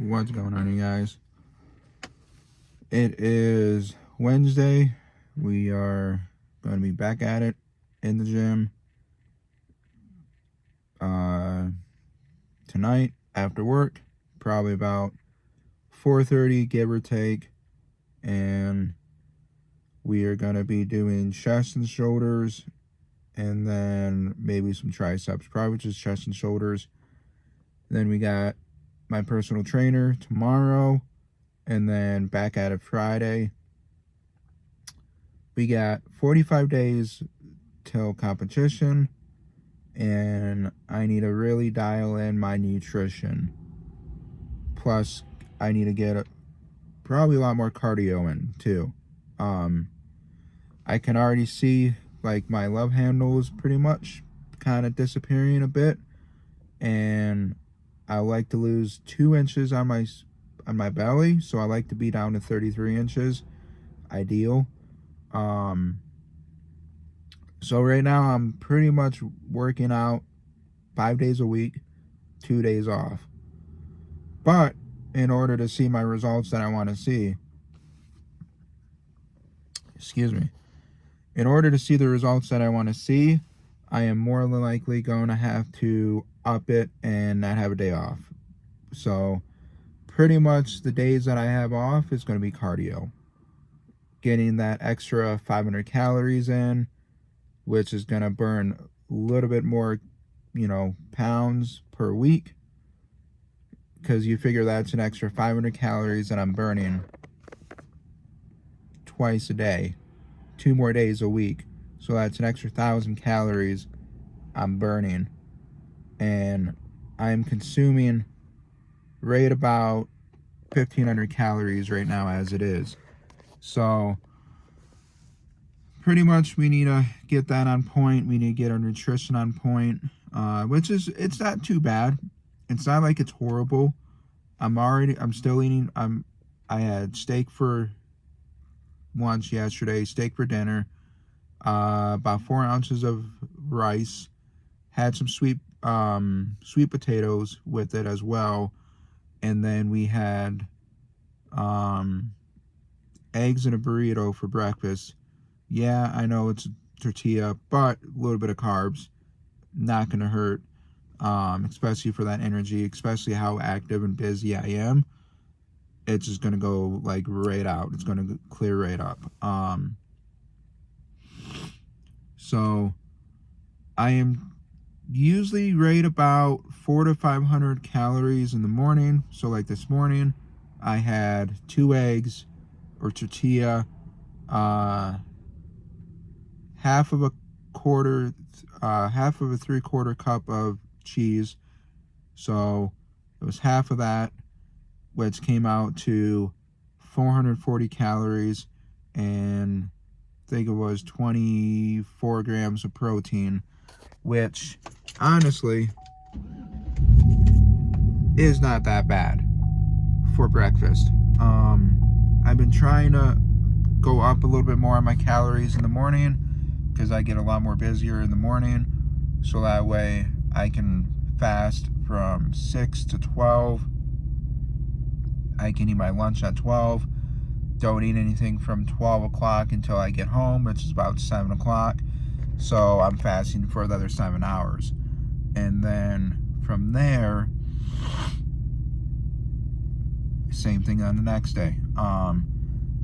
What's going on, you guys? It is Wednesday. We are going to be back at it in the gym tonight after work, probably about 4:30, give or take. And we are going to be doing chest and shoulders, and then maybe some triceps, probably just chest and shoulders. Then we got my personal trainer tomorrow, and then back at it Friday. We got 45 days till competition, and I need to really dial in my nutrition. Plus, I need to get probably a lot more cardio in too. I can already see like my love handles pretty much kind of disappearing a bit, and I like to lose 2 inches on my belly, so I like to be down to 33 inches, ideal. So right now I'm pretty much working out 5 days a week, 2 days off. But in order to see my results that I want to see, in order to see the results that I want to see, I am more than likely going to have to up it and not have a day off. So pretty much the days that I have off is going to be cardio. Getting that extra 500 calories in, which is going to burn a little bit more, pounds per week. Because you figure that's an extra 500 calories that I'm burning twice a day, 2 more days a week. So that's an extra 1,000 calories I'm burning. And I'm consuming right about 1,500 calories right now as it is. So pretty much we need to get that on point. We need to get our nutrition on point, it's not too bad. It's not like it's horrible. I'm still eating. I had steak for lunch yesterday, steak for dinner, about 4 ounces of rice, had some sweet potatoes with it as well, and then we had eggs and a burrito for breakfast. Yeah, I know it's a tortilla, but a little bit of carbs, not gonna hurt. Especially for that energy, especially how active and busy I am. It's just gonna go like right out. It's gonna clear right up. So I am usually right about 400 to 500 calories in the morning. So like this morning, I had 2 eggs or tortilla, half of a 3/4 cup of cheese. So it was half of that, which came out to 440 calories, and I think it was 24 grams of protein, which honestly is not that bad for breakfast. I've been trying to go up a little bit more on my calories in the morning because I get a lot more busier in the morning, so that way I can fast from 6 to 12. I can eat my lunch at 12. Don't eat anything from 12 o'clock until I get home, which is about 7 o'clock. So I'm fasting for the other 7 hours. And then from there, same thing on the next day.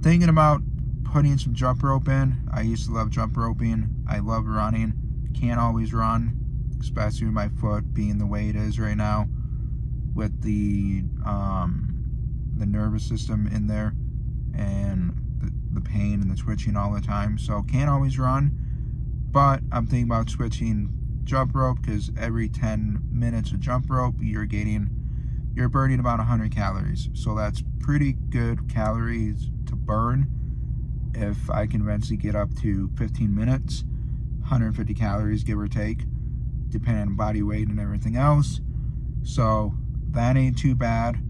Thinking about putting some jump rope in. I used to love jump roping. I love running. Can't always run, especially with my foot being the way it is right now, with the nervous system in there and the pain and the twitching all the time. So can't always run, but I'm thinking about switching jump rope, because every 10 minutes of jump rope you're burning about 100 calories. So that's pretty good calories to burn. If I can eventually get up to 15 minutes, 150 calories, give or take, depending on body weight and everything else. So that ain't too bad.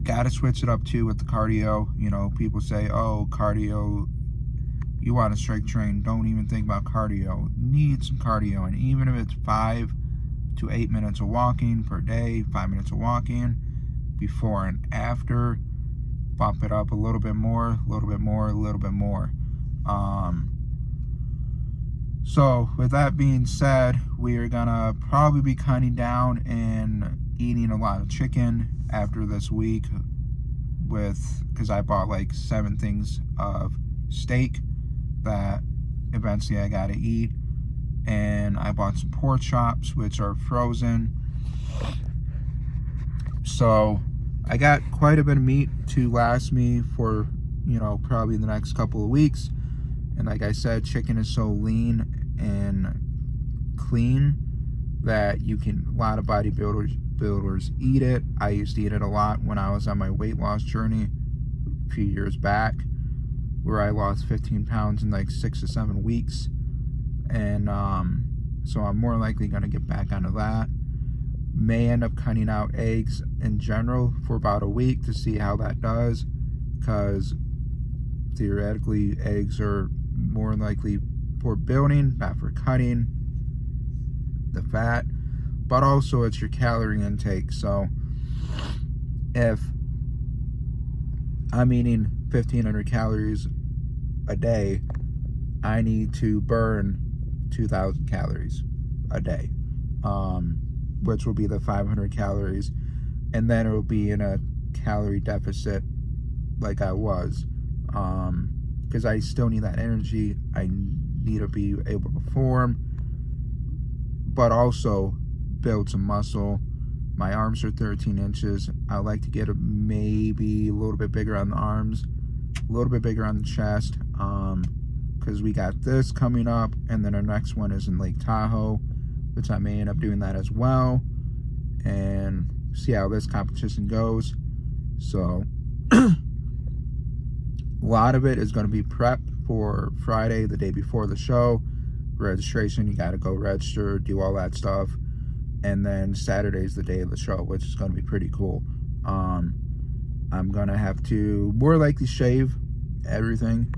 Gotta switch it up too with the cardio. People say, oh, cardio, you want to strength train, don't even think about cardio. Need some cardio, and even if it's 5 to 8 minutes of walking per day, 5 minutes of walking, before and after. Bump it up a little bit more, a little bit more, a little bit more. So with that being said, we are gonna probably be cutting down and eating a lot of chicken after this week, because I bought like 7 things of steak that eventually I gotta eat, and I bought some pork chops which are frozen. So I got quite a bit of meat to last me for, probably the next couple of weeks. And like I said, chicken is so lean and clean that a lot of bodybuilders eat it. I used to eat it a lot when I was on my weight loss journey a few years back, where I lost 15 pounds in like 6 to 7 weeks. And so I'm more likely going to get back onto that. May end up cutting out eggs in general for about a week to see how that does, because theoretically eggs are more likely for building, not for cutting the fat, but also it's your calorie intake. So if I'm eating 1,500 calories a day, I need to burn 2,000 calories a day, which will be the 500 calories, and then it will be in a calorie deficit like I was, because I still need that energy. I need to be able to perform, but also build some muscle. My arms are 13 inches. I like to get maybe a little bit bigger on the arms, a little bit bigger on the chest, because we got this coming up, and then our next one is in Lake Tahoe, which I may end up doing that as well, and see how this competition goes. So a lot of it is going to be prep for Friday, the day before the show. Registration, you got to go register, do all that stuff, and then Saturday's the day of the show, which is going to be pretty cool. I'm going to have to more likely shave everything,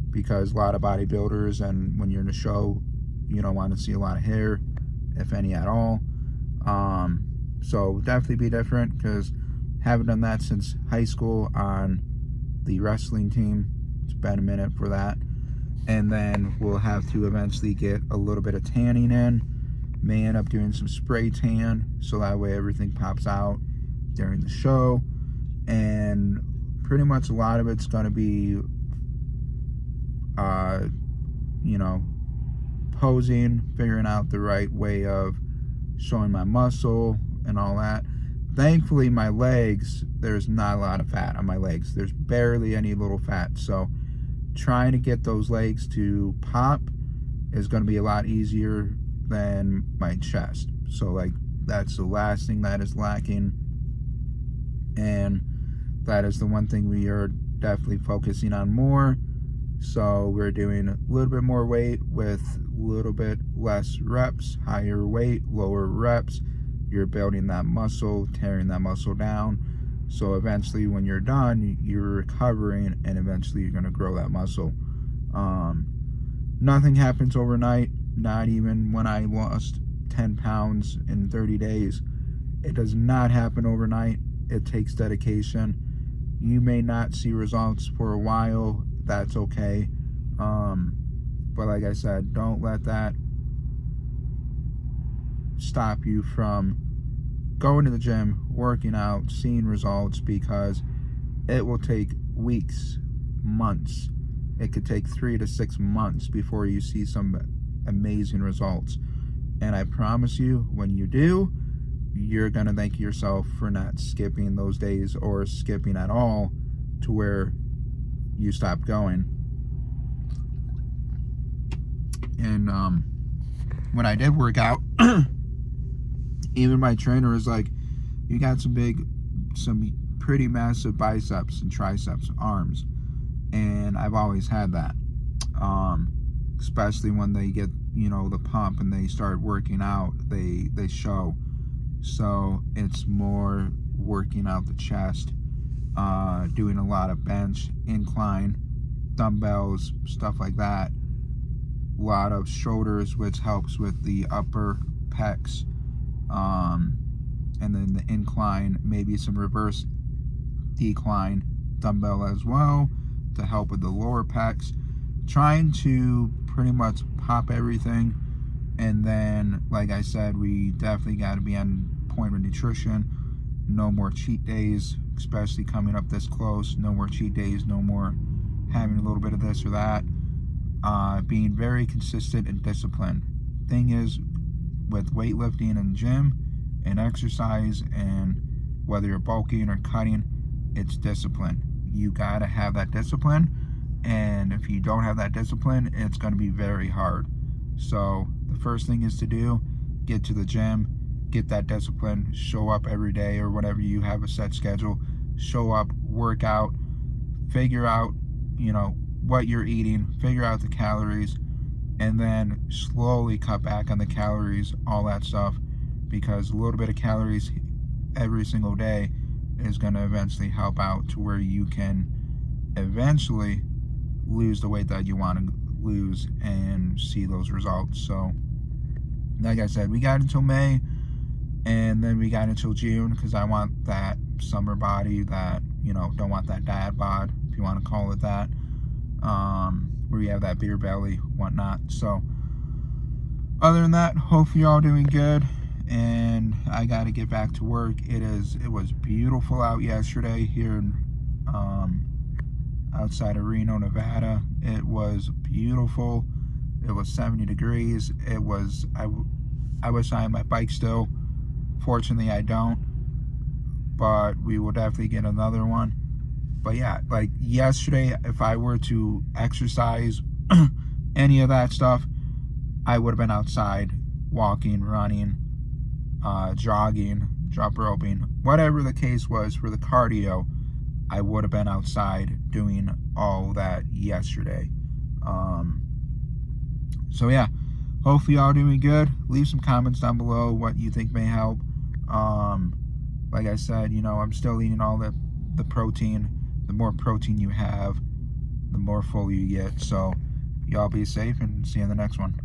because a lot of bodybuilders, and when you're in a show, you don't want to see a lot of hair, if any at all. So definitely be different, because haven't done that since high school on the wrestling team. It's been a minute for that. And then we'll have to eventually get a little bit of tanning in. May end up doing some spray tan, so that way everything pops out during the show. And pretty much a lot of it's going to be posing, figuring out the right way of showing my muscle and all that. Thankfully, my legs, there's not a lot of fat on my legs. There's barely any little fat. So trying to get those legs to pop is going to be a lot easier than my chest. So like, that's the last thing that is lacking. And that is the one thing we are definitely focusing on more. So we're doing a little bit more weight with a little bit less reps, higher weight, lower reps. You're building that muscle, tearing that muscle down. So eventually when you're done, you're recovering, and eventually you're going to grow that muscle. Nothing happens overnight, not even when I lost 10 pounds in 30 days. It does not happen overnight. It takes dedication. You may not see results for a while. That's okay. But like I said, don't let that stop you from going to the gym, working out, seeing results, because it will take weeks, months. It could take 3 to 6 months before you see some amazing results. And I promise you, when you do, you're going to thank yourself for not skipping those days, or skipping at all, to where you stop going. And when I did work out, even my trainer was like, you got some pretty massive biceps and triceps, arms. And I've always had that, especially when they get the pump and they start working out, they show. So it's more working out the chest, doing a lot of bench, incline, dumbbells, stuff like that. A lot of shoulders, which helps with the upper pecs. And then the incline, maybe some reverse decline dumbbell as well to help with the lower pecs. Trying to pretty much pop everything. And then, like I said, we definitely got to be on point with nutrition. No more cheat days, especially coming up this close. No more cheat days, no more having a little bit of this or that. Being very consistent and disciplined. Thing is, with weightlifting and gym and exercise, and whether you're bulking or cutting, it's discipline. You gotta have that discipline, and if you don't have that discipline, it's going to be very hard. So the first thing is to do, get to the gym, get that discipline, show up every day, or whatever you have a set schedule, show up, work out, figure out, what you're eating, figure out the calories, and then slowly cut back on the calories, all that stuff, because a little bit of calories every single day is going to eventually help out to where you can eventually lose the weight that you want to lose and see those results. So like I said, we got until May, and then we got until June, because I want that summer body, that don't want that dad bod, if you want to call it that, where you have that beer belly, whatnot. So other than that, hopefully you're all doing good, and I got to get back to work. It was beautiful out yesterday here in outside of Reno, Nevada. It was beautiful. It was 70 degrees. It was, I wish I had my bike still. Fortunately, I don't, but we will definitely get another one. But yeah, like yesterday, if I were to exercise any of that stuff, I would have been outside walking, running, jogging, jump roping, whatever the case was for the cardio. I would have been outside doing all that yesterday. So yeah, hopefully y'all doing good. Leave some comments down below what you think may help. Like I said, I'm still eating all the protein. The more protein you have, the more full you get. So y'all be safe, and see you in the next one.